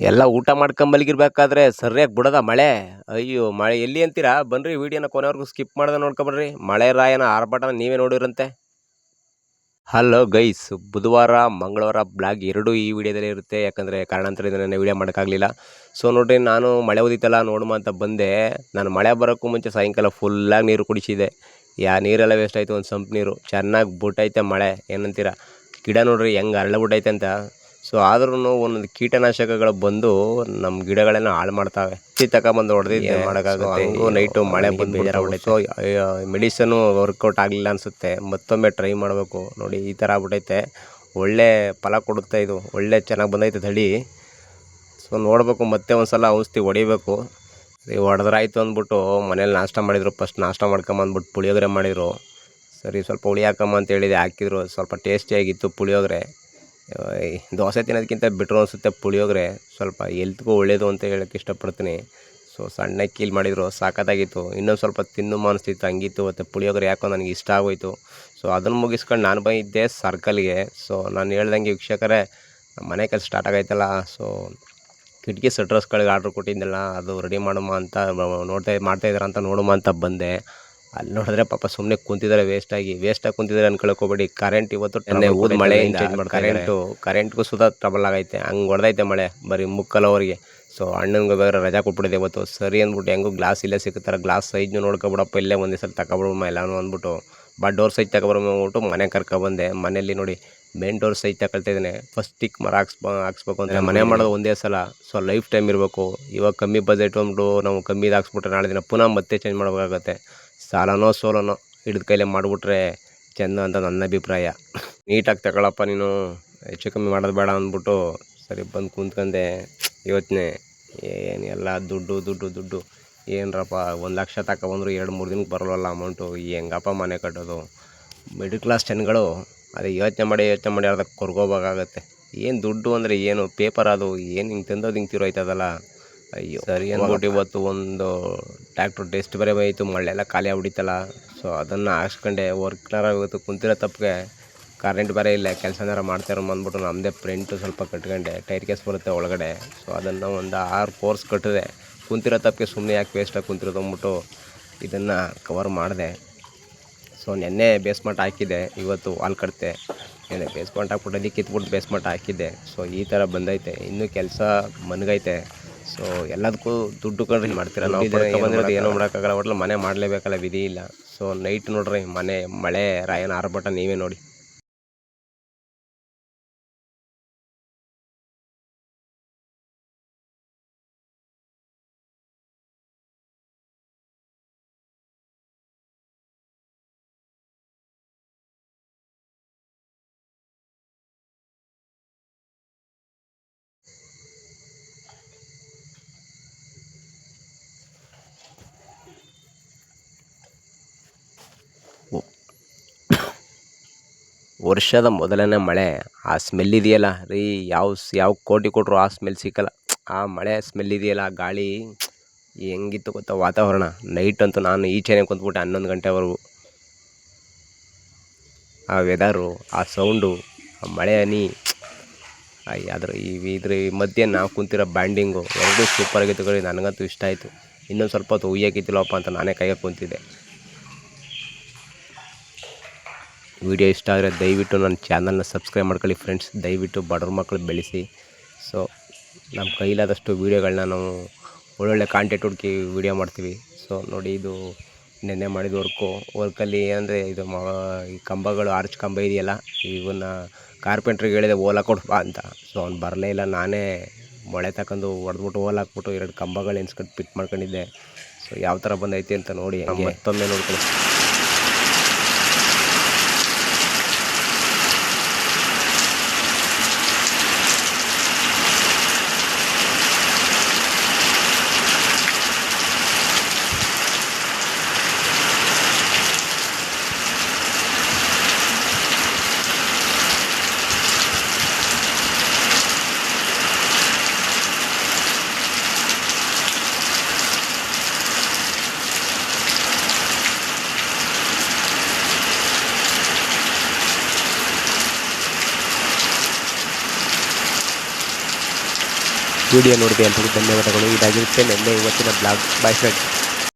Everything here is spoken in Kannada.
ಎಲ್ಲ ಊಟ ಮಾಡ್ಕೊಂಬಲ್ಗಿರ್ಬೇಕಾದ್ರೆ ಸರಿಯಾಗಿ ಬಿಡದ ಮಳೆ. ಅಯ್ಯೋ ಮಳೆ ಎಲ್ಲಿ ಅಂತೀರಾ, ಬನ್ರಿ ವಿಡಿಯೋನ ಕೊನೆವರೆಗೂ ಸ್ಕಿಪ್ ಮಾಡ್ದೆ ನೋಡ್ಕೊಬರ್ರಿ. ಮಳೆ ರಾಯನ ಆರ್ಭಟನ ನೀವೇ ನೋಡಿರಂತೆ. ಹಲೋ ಗೈಸ್, ಬುಧವಾರ ಮಂಗಳವಾರ ಬ್ಲಾಗ್ ಎರಡೂ ಈ ವಿಡಿಯೋದಲ್ಲೇ ಇರುತ್ತೆ. ಯಾಕಂದರೆ ಕಾರಣಾಂತರದಿಂದ ನಾನು ವಿಡಿಯೋ ಮಾಡೋಕ್ಕಾಗಲಿಲ್ಲ. ಸೊ ನೋಡ್ರಿ, ನಾನು ಮಳೆ ಓದಿತ್ತಲ್ಲ ನೋಡುಮ ಅಂತ ಬಂದೆ. ನಾನು ಮಳೆ ಬರೋಕ್ಕೂ ಮುಂಚೆ ಸಾಯಂಕಾಲ ಫುಲ್ಲಾಗಿ ನೀರು ಕುಡಿಸಿದೆ. ನೀರೆಲ್ಲ ವೇಸ್ಟ್ ಆಯಿತು. ಒಂದು ಸಂಪ್ ನೀರು ಚೆನ್ನಾಗಿ ಬಿಟ್ಟೈತೆ ಮಳೆ. ಏನಂತೀರ, ಗಿಡ ನೋಡ್ರಿ ಹೆಂಗೆ ಅರಳಬಿಟ್ಟೈತೆ ಅಂತ. ಸೊ ಆದ್ರೂ ಒಂದೊಂದು ಕೀಟನಾಶಕಗಳು ಬಂದು ನಮ್ಮ ಗಿಡಗಳನ್ನ ಹಾಳು ಮಾಡ್ತಾವೆ. ತಗೊಂಬಂದು ಹೊಡೆದಿದ್ದೆ, ಮಾಡೋಕ್ಕಾಗುತ್ತೆ. ನೈಟು ಮಳೆ ಬಂದು ಬೇಜಾರಾಗ್ಬಿಟ್ಟೈತೆ. ಸೊ ಮೆಡಿಸನು ವರ್ಕೌಟ್ ಆಗಲಿಲ್ಲ ಅನಿಸುತ್ತೆ. ಮತ್ತೊಮ್ಮೆ ಟ್ರೈ ಮಾಡಬೇಕು. ನೋಡಿ ಈ ಥರ ಆಗ್ಬಿಟ್ಟೈತೆ. ಒಳ್ಳೆ ಫಲ ಕೊಡುತ್ತೆ ಇದು, ಒಳ್ಳೆ ಚೆನ್ನಾಗಿ ಬಂದೈತೆ ತಳಿ. ಸೊ ನೋಡಬೇಕು, ಮತ್ತೆ ಒಂದು ಸಲ ಔಷಧಿ ಹೊಡಿಬೇಕು. ಹೊಡೆದ್ರಾಯ್ತು ಅಂದ್ಬಿಟ್ಟು ಮನೇಲಿ ನಾಷ್ಟ ಮಾಡಿದರು. ಫಸ್ಟ್ ನಾಷ್ಟ ಮಾಡ್ಕೊಂಬಂದ್ಬಿಟ್ಟು ಪುಳಿಯೋಗರೆ ಮಾಡಿದರು. ಸರಿ ಸ್ವಲ್ಪ ಹುಳಿ ಹಾಕಮ್ಮ ಅಂತ ಹೇಳಿದೆ, ಹಾಕಿದ್ರು. ಸ್ವಲ್ಪ ಟೇಸ್ಟಿಯಾಗಿತ್ತು ಪುಳಿಯೋಗರೆ. ದೋಸೆ ತಿನ್ನೋದಕ್ಕಿಂತ ಬಿಟ್ರು ಅನಿಸುತ್ತೆ ಪುಳಿಯೋಗರೆ. ಸ್ವಲ್ಪ ಎಲ್ತ್ಗೂ ಒಳ್ಳೆಯದು ಅಂತ ಹೇಳೋಕ್ಕೆ ಇಷ್ಟಪಡ್ತೀನಿ. ಸೊ ಸಣ್ಣ ಕೀಲ್ ಮಾಡಿದರು, ಸಾಕತ್ತಾಗಿತ್ತು. ಇನ್ನೊಂದು ಸ್ವಲ್ಪ ತಿನ್ನು ಅನಿಸ್ತಿತ್ತು, ಹಂಗಿತ್ತು. ಮತ್ತು ಪುಳಿಯೋಗರೆ ಯಾಕೋ ನನಗೆ ಇಷ್ಟ ಆಗೋಯ್ತು. ಸೊ ಅದನ್ನು ಮುಗಿಸ್ಕೊಂಡು ನಾನು ಬಂದಿದ್ದೆ ಸರ್ಕಲ್ಗೆ. ಸೊ ನಾನು ಹೇಳ್ದಂಗೆ ವೀಕ್ಷಕರೇ, ಮನೆ ಕೆಲಸ ಸ್ಟಾರ್ಟ್ ಆಗೈತಲ್ಲ. ಸೊ ಕಿಟಕಿ ಸಟ್ರಸ್ಗಳಿಗೆ ಆರ್ಡ್ರ್ ಕೊಟ್ಟಿದ್ದೆಲ್ಲ ಅದು ರೆಡಿ ಮಾಡುಮ ಅಂತ ಮಾಡ್ತಾಯಿದ್ದಾರೆ ಅಂತ ನೋಡುಮ ಅಂತ ಬಂದೆ. ಅಲ್ಲಿ ನೋಡಿದ್ರೆ ಪಾಪ ಸುಮ್ಮನೆ ಕುಂತಿದ್ದಾರೆ ವೇಸ್ಟಾಗಿ ಕುಂತಿದ್ದಾರೆ ಅನ್ಕೊಳಕೋಬೇಡಿ. ಕರೆಂಟ್ ಇವತ್ತು ಮಳೆಯಿಂದ ಕರೆಂಟ್ಗೂ ಸುಧಾ ಟ್ರಬಲ್ ಆಗೈತೆ. ಹಂಗೆ ಹೊಡೆದೈತೆ ಮಳೆ ಬರೀ ಮುಕ್ಕಲವರಿಗೆ. ಸೊ ಅಣ್ಣನಿಗೆ ಬೇರೆ ರಜಾ ಕೊಟ್ಬಿಟ್ಟಿದೆ ಇವತ್ತು. ಸರಿ ಅಂದ್ಬಿಟ್ಟು ಹೆಂಗೂ ಗ್ಲಾಸ್ ಇಲ್ಲೇ ಸಿಗುತ್ತಾರೆ, ಗ್ಲಾಸ್ ಸೈಜ್ನು ನೋಡ್ಕೊಬಿಡಪ್ಪ, ಇಲ್ಲೇ ಒಂದೇ ಸಲ ತಗೊಬಿಡಮ್ಮ ಎಲ್ಲಾನು ಅಂದ್ಬಿಟ್ಟು ಡೋರ್ ಸೈಜ್ ತಗೊಬರ್ಬಿಟ್ಟು ಮನೆ ಕರ್ಕೊಬಂದೆ. ಮನೇಲಿ ನೋಡಿ ಮೇನ್ ಡೋರ್ ಸೈಜ್ ತಗೊಳ್ತಿದ್ದಾನೆ. ಫಸ್ಟ್ ಸ್ಟಿಕ್ ಮರ ಹಾಕ್ಸ್ಬೇಕು ಅಂದರೆ ಮನೆ ಮಾಡೋದು ಒಂದೇ ಸಲ. ಸೊ ಲೈಫ್ ಟೈಮ್ ಇರಬೇಕು. ಇವಾಗ ಕಮ್ಮಿ ಬಜೆಟ್ ಅಂದ್ಬಿಟ್ಟು ನಾವು ಕಮ್ಮಿದು ಹಾಕ್ಸ್ಬಿಟ್ರೆ ನಾಳೆ ದಿನ ಪುನಃ ಮತ್ತೆ ಚೇಂಜ್ ಮಾಡಬೇಕಾಗತ್ತೆ. ಸಾಲನೋ ಸೋಲನೋ ಹಿಡಿದ ಕೈಲೇ ಮಾಡಿಬಿಟ್ರೆ ಚೆಂದ ಅಂತ ನನ್ನ ಅಭಿಪ್ರಾಯ. ನೀಟಾಗಿ ತಗೊಳಪ್ಪ ನೀನು, ಹೆಚ್ಚು ಕಮ್ಮಿ ಮಾಡೋದು ಬೇಡ ಅಂದ್ಬಿಟ್ಟು ಸರಿ ಬಂದು ಕುಂತ್ಕೊಂಡೆ. ಯೋಚನೆ ಏನು ಎಲ್ಲ ದುಡ್ಡು ಏನರಪ್ಪ, 1 ಲಕ್ಷ ತಗೊಬಂದ್ರು 2-3 ದಿನಕ್ಕೆ ಬರೋಲ್ಲ ಅಮೌಂಟು. ಹೆಂಗಪ್ಪ ಮನೆ ಕಟ್ಟೋದು? ಮಿಡಲ್ ಕ್ಲಾಸ್ ಜನಗಳು ಅದೇ ಯೋಚನೆ ಮಾಡಿ ಅದಕ್ಕೆ ಕೊರ್ಗೋಬೇಕಾಗತ್ತೆ. ಏನು ದುಡ್ಡು ಅಂದರೆ ಏನು ಪೇಪರ್, ಅದು ಏನು ಹಿಂಗೆ ತಂದೋದು ಹಿಂಗೆ ತಿರೋಯ್ತದಲ್ಲ. ಅಯ್ಯೋ ಸರಿ ಅಂದ್ಬಿಟ್ಟು ಇವತ್ತು ಒಂದು ಟ್ಯಾಕ್ಟ್ರು ಟೆಸ್ಟ್ ಬೇರೆ ಬಂದಿತ್ತು. ಮಳೆಲ್ಲ ಖಾಲಿ ಆಗ್ಬಿಟ್ಟಿತ್ತಲ್ಲ. ಸೊ ಅದನ್ನು ಹಾಕ್ಸ್ಕೊಂಡೆ. ವರ್ಕ್ನಾರ ಇವತ್ತು ಕುಂತಿರೋ ತಪ್ಪಿಗೆ ಕರೆಂಟ್ ಬೇರೆ ಇಲ್ಲ, ಕೆಲಸನಾರ ಮಾಡ್ತಾರೋ ಅಂದ್ಬಿಟ್ಟು ನಮ್ಮದೇ ಪ್ರಿಂಟು ಸ್ವಲ್ಪ ಕಟ್ಕೊಂಡೆ. ಟೈರ್ ಕೇಸ್ ಬರುತ್ತೆ ಒಳಗಡೆ. ಸೊ ಅದನ್ನು ಒಂದು 6 ಕೋರ್ಸ್ ಕಟ್ಟಿದೆ. ಕುಂತಿರೋ ತಪ್ಪಿಗೆ ಸುಮ್ಮನೆ ಯಾಕೆ ವೇಸ್ಟಾಗಿ ಕುಂತಿರೋದು ಅಂದ್ಬಿಟ್ಟು ಇದನ್ನು ಕವರ್ ಮಾಡಿದೆ. ಸೊ ನೆನ್ನೆ ಬೇಸ್ಮೆಂಟ್ ಹಾಕಿದ್ದೆ, ಇವತ್ತು ವಾಲ್ ಕಟ್ತೆ. ನೆನ್ನೆ ಬೇಸ್ಮೆಂಟ್ ಹಾಕ್ಬಿಟ್ಟು ಅದಕ್ಕೆ ಕಿತ್ಬಿಟ್ಟು ಬೇಸ್ಮೆಂಟ್ ಹಾಕಿದ್ದೆ. ಸೊ ಈ ಥರ ಬಂದೈತೆ. ಇನ್ನೂ ಕೆಲಸ ಮನ್ಗೈತೆ. ಸೊ ಎಲ್ಲದಕ್ಕೂ ದುಡ್ಡು ಕಂಡ್ರೆ ಮಾಡ್ತೀರ ನಾವು. ಬಂದಿರೋದು ಏನೋ ಮಾಡೋಕ್ಕಾಗಲ್ಲ, ಒಟ್ಲು ಮನೆ ಮಾಡಲೇಬೇಕಲ್ಲ, ವಿಧಿ ಇಲ್ಲ. ಸೊ ನೈಟ್ ನೋಡ್ರಿ ಮಳೆ ರಾಯನ ಆರ್ಭಟ ನೀವೇ ನೋಡಿ. ವರ್ಷದ ಮೊದಲನೇ ಮಳೆ, ಆ ಸ್ಮೆಲ್ ಇದೆಯಲ್ಲ ರೀ, ಯಾವ ಕೋಟಿ ಕೊಟ್ಟರು ಆ ಸ್ಮೆಲ್ ಸಿಕ್ಕಲ್ಲ. ಆ ಮಳೆ ಸ್ಮೆಲ್ ಇದೆಯಲ್ಲ, ಆ ಗಾಳಿ ಹೆಂಗಿತ್ತು ಗೊತ್ತಾ ವಾತಾವರಣ. ನೈಟ್ ಅಂತೂ ನಾನು ಈಚೆನೇ ಕುಂತ್ಬಿಟ್ಟೆ 11 ಗಂಟೆವರೆಗೂ. ಆ ವೆದರು, ಆ ಸೌಂಡು, ಆ ಮಳೆ ಹನಿ, ಇದ್ರ ಮಧ್ಯೆ ನಾವು ಕುಂತಿರೋ ಬ್ಯಾಂಡಿಂಗು ಎರಡೂ ಸೂಪರಾಗಿತ್ತು ಕಡೆ. ನನಗಂತೂ ಇಷ್ಟ ಆಯಿತು. ಇನ್ನೊಂದು ಸ್ವಲ್ಪ ಹೊತ್ತು ಉಯ್ಯಕ್ಕಿತ್ತಿಲ್ಲಪ್ಪ ಅಂತ ನಾನೇ ಕೈಗೆ ಕುಂತಿದ್ದೆ. ವಿಡಿಯೋ ಇಷ್ಟ ಆದರೆ ದಯವಿಟ್ಟು ನನ್ನ ಚಾನಲ್ನ ಸಬ್ಸ್ಕ್ರೈಬ್ ಮಾಡ್ಕೊಳ್ಳಿ ಫ್ರೆಂಡ್ಸ್. ದಯವಿಟ್ಟು ಬಡವ್ರ ಮಕ್ಕಳು ಬೆಳೆಸಿ. ಸೊ ನಮ್ಮ ಕೈಲಾದಷ್ಟು ವೀಡಿಯೋಗಳನ್ನ ನಾವು ಒಳ್ಳೊಳ್ಳೆ ಕಾಂಟೆಂಟ್ ಹುಡುಕಿ ವೀಡಿಯೋ ಮಾಡ್ತೀವಿ. ಸೊ ನೋಡಿ, ಇದು ನೆನ್ನೆ ಮಾಡಿದ ವರ್ಕಲ್ಲಿ ಏನಂದರೆ ಇದು ಈ ಕಂಬಗಳು, ಆರ್ಚ್ ಕಂಬ ಇದೆಯಲ್ಲ, ಇವನ್ನ ಕಾರ್ಪೆಂಟ್ರಿಗೆ ಹೇಳಿದೆ ಓಲ್ ಹಾಕೊಡ್ಬಾ ಅಂತ. ಸೊ ಅವ್ನು ಬರಲೇ ಇಲ್ಲ. ನಾನೇ ಮೊಳೆ ತಗೊಂಡು ಹೊಡೆದ್ಬಿಟ್ಟು ಓಲ್ ಹಾಕ್ಬಿಟ್ಟು 2 ಕಂಬಗಳು ಎನ್ಸ್ಕೊಂಡು ಫಿಟ್ ಮಾಡ್ಕೊಂಡಿದ್ದೆ. ಸೊ ಯಾವ ಥರ ಬಂದೈತಿ ಅಂತ ನೋಡಿ ಮತ್ತೊಮ್ಮೆ ನೋಡ್ಕೊಳ್ಳಿ. ವಿಡಿಯೋ ನೋಡಿದೆ ಎಲ್ರಿಗೂ ಧನ್ಯವಾದಗಳು. ಇದಾಗಿರುತ್ತೆ ನಿನ್ನೆ ಇವತ್ತಿನ ಬ್ಲಾಗ್. By friends.